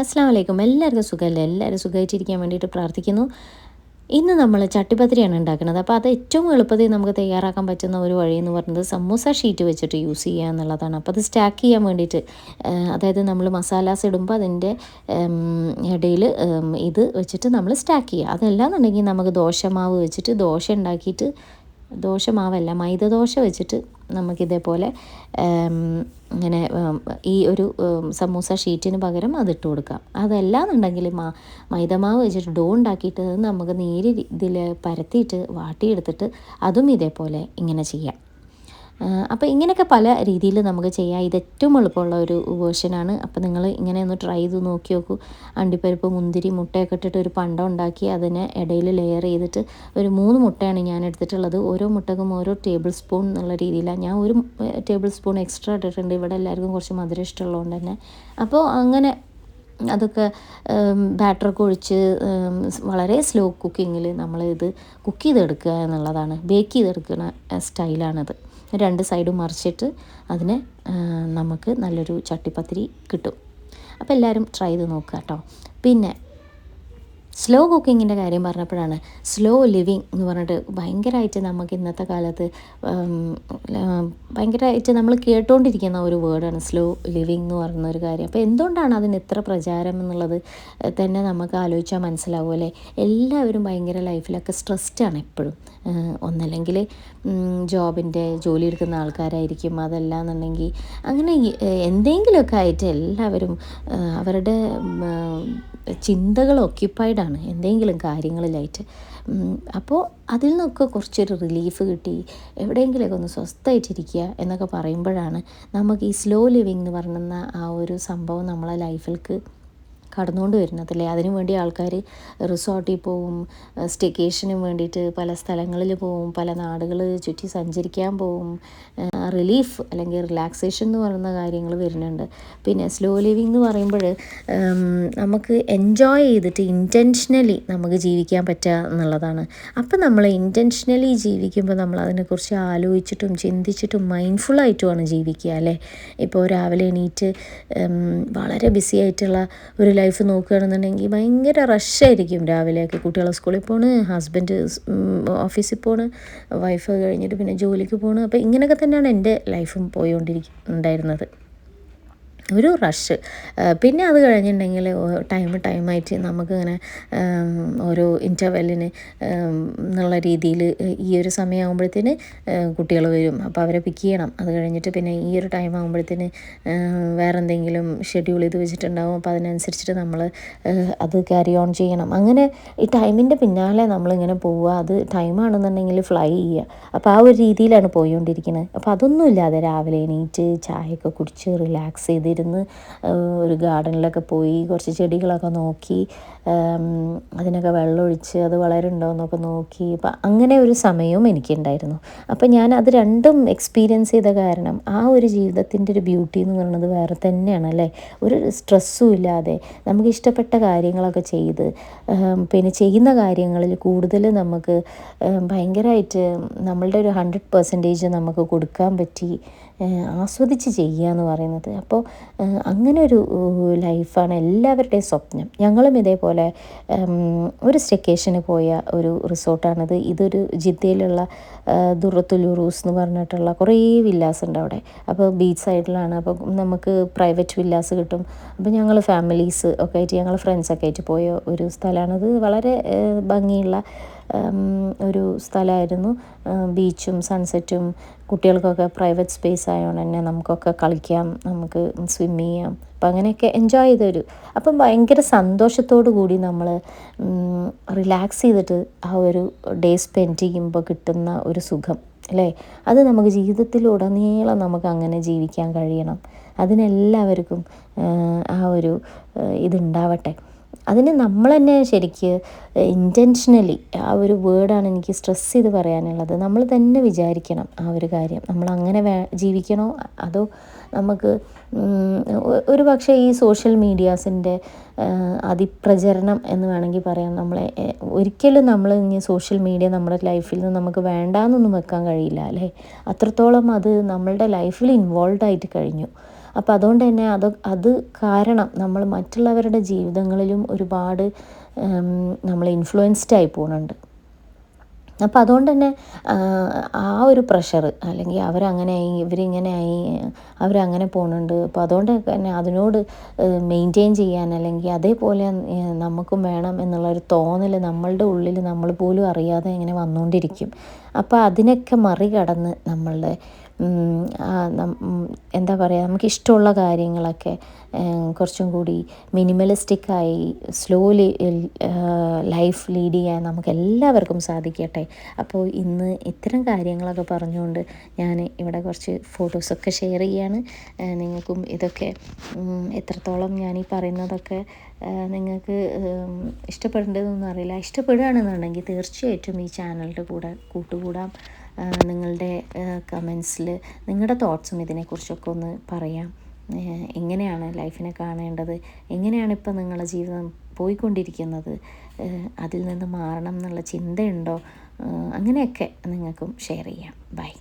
അസ്സലാമു അലൈക്കും. എല്ലാവർക്കും സുഖമല്ലേ? എല്ലാവരും സുഖമായിട്ടിരിക്കാൻ വേണ്ടിയിട്ട് പ്രാർത്ഥിക്കുന്നു. ഇന്ന് നമ്മൾ ചട്ടിപ്പത്തിരിയാണ് ഉണ്ടാക്കുന്നത്. അപ്പോൾ അത് ഏറ്റവും എളുപ്പത്തിൽ നമുക്ക് തയ്യാറാക്കാൻ പറ്റുന്ന ഒരു വഴി എന്ന് പറയുന്നത് സമൂസ ഷീറ്റ് വെച്ചിട്ട് യൂസ് ചെയ്യുക എന്നുള്ളതാണ്. അപ്പോൾ അത് സ്റ്റാക്ക് ചെയ്യാൻ വേണ്ടിയിട്ട് അതായത് നമ്മൾ മസാലാസ് ഇടുമ്പോൾ അതിൻ്റെ ഇടയിൽ ഇത് വെച്ചിട്ട് നമ്മൾ സ്റ്റാക്ക് ചെയ്യുക. അതല്ലാന്നുണ്ടെങ്കിൽ നമുക്ക് ദോശമാവ് വെച്ചിട്ട് ദോശ ഉണ്ടാക്കിയിട്ട് ദോശമാവല്ല മൈദദോശ വെച്ചിട്ട് നമുക്കിതേപോലെ ഇങ്ങനെ ഈ ഒരു സമൂസ ഷീറ്റിന് പകരം അതിട്ട് കൊടുക്കാം. അതല്ലാന്നുണ്ടെങ്കിൽ മൈദമാവ് വെച്ചിട്ട് ഡോ ഉണ്ടാക്കിയിട്ട് നമുക്ക് നേരെ ഇതിൽ പരത്തിയിട്ട് വാട്ടിയെടുത്തിട്ട് അതും ഇതേപോലെ ഇങ്ങനെ ചെയ്യാം. അപ്പോൾ ഇങ്ങനെയൊക്കെ പല രീതിയിൽ നമുക്ക് ചെയ്യാം. ഇത് ഏറ്റവും എളുപ്പമുള്ള ഒരു വേർഷനാണ്. അപ്പോൾ നിങ്ങൾ ഇങ്ങനെ ഒന്ന് ട്രൈ ചെയ്ത് നോക്കി നോക്കൂ. അണ്ടിപ്പരിപ്പ്, മുന്തിരി, മുട്ടയൊക്കെ ഇട്ടിട്ട് ഒരു പണ്ടം ഉണ്ടാക്കി അതിനെ ഇടയിൽ ലെയർ ചെയ്തിട്ട് ഒരു 3 മുട്ടയാണ് ഞാൻ എടുത്തിട്ടുള്ളത്. ഓരോ മുട്ടക്കും ഓരോ ടേബിൾ സ്പൂൺ എന്നുള്ള രീതിയിലാണ്. ഞാൻ ഒരു ടേബിൾ സ്പൂൺ എക്സ്ട്രാ ഇട്ടിട്ടുണ്ട്. ഇവിടെ എല്ലാവർക്കും കുറച്ച് മധുരം ഇഷ്ടമുള്ളതുകൊണ്ട് തന്നെ. അപ്പോൾ അങ്ങനെ അതൊക്കെ ബാറ്ററൊക്കെ ഒഴിച്ച് വളരെ സ്ലോ കുക്കിങ്ങിൽ നമ്മളിത് കുക്ക് ചെയ്തെടുക്കുക എന്നുള്ളതാണ്. ബേക്ക് ചെയ്തെടുക്കുന്ന സ്റ്റൈലാണിത്. 2 സൈഡും മറിച്ചിട്ട് അതിനെ നമുക്ക് നല്ലൊരു ചട്ടിപ്പത്തിരി കിട്ടും. അപ്പോൾ എല്ലാവരും ട്രൈ ചെയ്ത് നോക്കുക കേട്ടോ. പിന്നെ സ്ലോ കുക്കിങ്ങിൻ്റെ കാര്യം പറഞ്ഞപ്പോഴാണ് സ്ലോ ലിവിങ് എന്ന് പറഞ്ഞിട്ട് ഭയങ്കരമായിട്ട് നമുക്ക് ഇന്നത്തെ കാലത്ത് ഭയങ്കരമായിട്ട് നമ്മൾ കേട്ടുകൊണ്ടിരിക്കുന്ന ഒരു വേർഡാണ് സ്ലോ ലിവിങ് എന്ന് പറയുന്ന ഒരു കാര്യം. അപ്പോൾ എന്തുകൊണ്ടാണ് അതിന് ഇത്ര പ്രചാരം എന്നുള്ളത് തന്നെ നമുക്ക് ആലോചിച്ചാൽ മനസ്സിലാവും അല്ലേ. എല്ലാവരും ഭയങ്കര ലൈഫിലൊക്കെ സ്ട്രെസ്ഡാണ് എപ്പോഴും. ഒന്നല്ലെങ്കിൽ ജോലി എടുക്കുന്ന ആൾക്കാരായിരിക്കും, അതല്ലാന്നുണ്ടെങ്കിൽ അങ്ങനെ എന്തെങ്കിലുമൊക്കെ ആയിട്ട് എല്ലാവരും അവരുടെ ചിന്തകൾ ഒക്യുപ്പൈഡാണ് എന്തെങ്കിലും കാര്യങ്ങളിലായിട്ട്. അപ്പോൾ അതിൽ നിന്നൊക്കെ കുറച്ചൊരു റിലീഫ് കിട്ടി എവിടെയെങ്കിലുമൊക്കെ ഒന്ന് സ്വസ്ഥമായിട്ടിരിക്കുക എന്നൊക്കെ പറയുമ്പോഴാണ് നമുക്ക് ഈ സ്ലോ ലിവിങ് എന്ന് പറയുന്ന ആ ഒരു സംഭവം നമ്മളെ ലൈഫിലേക്ക് കടന്നുകൊണ്ട് വരുന്നതല്ലേ. അതിനു വേണ്ടി ആൾക്കാർ റിസോർട്ടിൽ പോവും, സ്റ്റേക്കേഷനും വേണ്ടിയിട്ട് പല സ്ഥലങ്ങളിൽ പോവും, പല നാടുകൾ ചുറ്റി സഞ്ചരിക്കാൻ പോവും. റിലീഫ് അല്ലെങ്കിൽ റിലാക്സേഷൻ എന്ന് പറയുന്ന കാര്യങ്ങൾ വരുന്നുണ്ട്. പിന്നെ സ്ലോ ലിവിങ് എന്ന് പറയുമ്പോൾ നമുക്ക് എൻജോയ് ചെയ്തിട്ട് ഇൻറ്റൻഷനലി നമുക്ക് ജീവിക്കാൻ പറ്റുക എന്നുള്ളതാണ്. അപ്പം നമ്മൾ ഇൻറ്റൻഷനലി ജീവിക്കുമ്പോൾ നമ്മൾ അതിനെക്കുറിച്ച് ആലോചിച്ചിട്ടും ചിന്തിച്ചിട്ടും മൈൻഡ്ഫുള്ളായിട്ടുമാണ് ജീവിക്കുക അല്ലേ. ഇപ്പോൾ രാവിലെ എണീറ്റ് വളരെ ബിസി ആയിട്ടുള്ള ഒരു ലൈഫ് നോക്കുകയാണെന്നുണ്ടെങ്കിൽ ഭയങ്കര റഷായിരിക്കും. രാവിലെയൊക്കെ കുട്ടികൾ സ്കൂളിൽ പോണ്, ഹസ്ബൻഡ് ഓഫീസിൽ പോണ്, വൈഫ് കഴിഞ്ഞിട്ട് പിന്നെ ജോലിക്ക് പോണ്. അപ്പോൾ ഇങ്ങനെയൊക്കെ തന്നെയാണ് എൻ്റെ ലൈഫും പോയിക്കൊണ്ടിരിക്കുന്നുണ്ടായിരുന്നത്. ഒരു റഷ്. പിന്നെ അത് കഴിഞ്ഞിട്ടുണ്ടെങ്കിൽ ടൈമായിട്ട് നമുക്കിങ്ങനെ ഓരോ ഇൻ്റർവെല്ലിന് എന്നുള്ള രീതിയിൽ ഈ ഒരു സമയമാകുമ്പോഴത്തേന് കുട്ടികൾ വരും. അപ്പോൾ അവരെ പിക്ക് ചെയ്യണം. അത് കഴിഞ്ഞിട്ട് പിന്നെ ഈ ഒരു ടൈം ആകുമ്പോഴത്തേന് വേറെ എന്തെങ്കിലും ഷെഡ്യൂൾ ചെയ്ത് വെച്ചിട്ടുണ്ടാവും. അപ്പോൾ അതിനനുസരിച്ചിട്ട് നമ്മൾ അത് ക്യാരി ഓൺ ചെയ്യണം. അങ്ങനെ ഈ ടൈമിൻ്റെ പിന്നാലെ നമ്മളിങ്ങനെ പോവുക. അത് ടൈമാണെന്നുണ്ടെങ്കിൽ ഫ്ലൈ ചെയ്യുക. അപ്പോൾ ആ ഒരു രീതിയിലാണ് പോയിക്കൊണ്ടിരിക്കുന്നത്. അപ്പോൾ അതൊന്നും ഇല്ലാതെ രാവിലെ എണീറ്റ് ചായയൊക്കെ കുടിച്ച് റിലാക്സ് ചെയ്തിരുന്ന് ഒരു ഗാർഡനിലൊക്കെ പോയി കുറച്ച് ചെടികളൊക്കെ നോക്കി അതിനൊക്കെ വെള്ളമൊഴിച്ച് അത് വളരുന്നുണ്ടോ എന്നൊക്കെ നോക്കി. അപ്പം അങ്ങനെ ഒരു സമയവും എനിക്കുണ്ടായിരുന്നു. അപ്പം ഞാൻ അത് രണ്ടും എക്സ്പീരിയൻസ് ചെയ്ത കാരണം ആ ഒരു ജീവിതത്തിൻ്റെ ഒരു ബ്യൂട്ടി എന്ന് പറയുന്നത് വേറെ തന്നെയാണ് അല്ലേ. ഒരു സ്ട്രെസ്സും ഇല്ലാതെ നമുക്ക് ഇഷ്ടപ്പെട്ട കാര്യങ്ങളൊക്കെ ചെയ്ത് പിന്നെ ചെയ്യുന്ന കാര്യങ്ങളിൽ കൂടുതൽ നമുക്ക് ഭയങ്കരമായിട്ട് നമ്മളുടെ ഒരു 100% നമുക്ക് കൊടുക്കാൻ പറ്റി ആസ്വദിച്ച് ചെയ്യുക എന്ന് പറയുന്നത്. അപ്പോൾ അങ്ങനെ ഒരു ലൈഫാണ് എല്ലാവരുടെയും സ്വപ്നം. ഞങ്ങളും ഇതേപോലെ ഒരു സ്റ്റേക്കേഷന് പോയ ഒരു റിസോർട്ടാണിത്. ഇതൊരു ജിദ്ദയിലുള്ള ദുറത്തുൽ ഉറൂസ് എന്ന് പറഞ്ഞിട്ടുള്ള കുറേ വില്ലാസ് ഉണ്ട് അവിടെ. അപ്പോൾ ബീച്ച് സൈഡിലാണ്. അപ്പോൾ നമുക്ക് പ്രൈവറ്റ് വില്ലാസ് കിട്ടും. അപ്പോൾ ഞങ്ങൾ ഫാമിലീസ് ഒക്കെ ആയിട്ട് ഞങ്ങൾ ഫ്രണ്ട്സൊക്കെ ആയിട്ട് പോയ ഒരു സ്ഥലമാണിത്. വളരെ ഭംഗിയുള്ള ഒരു സ്ഥലമായിരുന്നു. ബീച്ചും സൺസെറ്റും കുട്ടികൾക്കൊക്കെ പ്രൈവറ്റ് സ്പേസ് ആയതുകൊണ്ട് തന്നെ നമുക്കൊക്കെ കളിക്കാം, നമുക്ക് സ്വിം ചെയ്യാം. അപ്പം അങ്ങനെയൊക്കെ എൻജോയ് ചെയ്തൊരു അപ്പം ഭയങ്കര സന്തോഷത്തോടു കൂടി നമ്മൾ റിലാക്സ് ചെയ്തിട്ട് ആ ഒരു ഡേ സ്പെൻഡ് ചെയ്യുമ്പോൾ കിട്ടുന്ന ഒരു സുഖം അല്ലേ. അത് നമുക്ക് ജീവിതത്തിലുടനീളം നമുക്ക് അങ്ങനെ ജീവിക്കാൻ കഴിയണം. അതിനെല്ലാവർക്കും ആ ഒരു ഇതുണ്ടാവട്ടെ. അതിന് നമ്മൾ തന്നെ ശരിക്ക് ഇൻറ്റൻഷനലി ആ ഒരു വേർഡാണ് എനിക്ക് സ്ട്രെസ് ചെയ്ത് പറയാനുള്ളത്. നമ്മൾ തന്നെ വിചാരിക്കണം ആ ഒരു കാര്യം. നമ്മളങ്ങനെ ജീവിക്കണോ അതോ നമുക്ക് ഒരു പക്ഷേ ഈ സോഷ്യൽ മീഡിയാസിൻ്റെ അതിപ്രചരണം എന്ന് വേണമെങ്കിൽ പറയാം. നമ്മളെ ഒരിക്കലും നമ്മൾ ഇനി സോഷ്യൽ മീഡിയ നമ്മുടെ ലൈഫിൽ നിന്ന് നമുക്ക് വേണ്ടാന്നൊന്നും വെക്കാൻ കഴിയില്ല അല്ലേ. അത്രത്തോളം അത് നമ്മളുടെ ലൈഫിൽ ഇൻവോൾവ് ആയിട്ട് കഴിഞ്ഞു. അപ്പോൾ അതുകൊണ്ട് തന്നെ അത് കാരണം നമ്മൾ മറ്റുള്ളവരുടെ ജീവിതങ്ങളിലും ഒരുപാട് നമ്മൾ ഇൻഫ്ലുവൻസ്ഡ് ആയി പോകുന്നുണ്ട്. അപ്പോൾ അതുകൊണ്ട് തന്നെ ആ ഒരു പ്രഷർ, അല്ലെങ്കിൽ അവരങ്ങനെയായി ഇവരിങ്ങനെയായി അവരങ്ങനെ പോകുന്നുണ്ട്, അപ്പോൾ അതുകൊണ്ട് തന്നെ അതിനോട് മെയിൻറ്റെയിൻ ചെയ്യാൻ, അല്ലെങ്കിൽ അതേപോലെ നമുക്കും വേണം എന്നുള്ളൊരു തോന്നൽ നമ്മളുടെ ഉള്ളിൽ നമ്മൾ പോലും അറിയാതെ ഇങ്ങനെ വന്നുകൊണ്ടിരിക്കും. അപ്പോൾ അതിനൊക്കെ മറികടന്ന് നമ്മളുടെ എന്താ പറയുക, നമുക്കിഷ്ടമുള്ള കാര്യങ്ങളൊക്കെ കുറച്ചും കൂടി മിനിമലിസ്റ്റിക്കായി സ്ലോലി ലൈഫ് ലീഡ് ചെയ്യാൻ നമുക്ക് എല്ലാവർക്കും സാധിക്കട്ടെ. അപ്പോൾ ഇന്ന് ഇത്തരം കാര്യങ്ങളൊക്കെ പറഞ്ഞുകൊണ്ട് ഞാൻ ഇവിടെ കുറച്ച് ഫോട്ടോസൊക്കെ ഷെയർ ചെയ്യാണ്. നിങ്ങൾക്കും ഇതൊക്കെ എത്രത്തോളം ഞാനീ പറയുന്നതൊക്കെ നിങ്ങൾക്ക് ഇഷ്ടപ്പെടേണ്ടതൊന്നും അറിയില്ല. ഇഷ്ടപ്പെടുകയാണെന്നുണ്ടെങ്കിൽ തീർച്ചയായിട്ടും ഈ ചാനലിൻ്റെ കൂടെ കൂട്ടുകൂടാം. നിങ്ങളുടെ കമൻസിൽ നിങ്ങളുടെ തോട്ട്സും ഇതിനെക്കുറിച്ചൊക്കെ ഒന്ന് പറയാം. എങ്ങനെയാണ് ലൈഫിനെ കാണേണ്ടത്, എങ്ങനെയാണ് ഇപ്പം നിങ്ങളുടെ ജീവിതം പോയിക്കൊണ്ടിരിക്കുന്നത്, അതിൽ നിന്ന് മാറണം എന്നുള്ള ചിന്തയുണ്ടോ, അങ്ങനെയൊക്കെ നിങ്ങൾക്കും ഷെയർ ചെയ്യാം. ബൈ.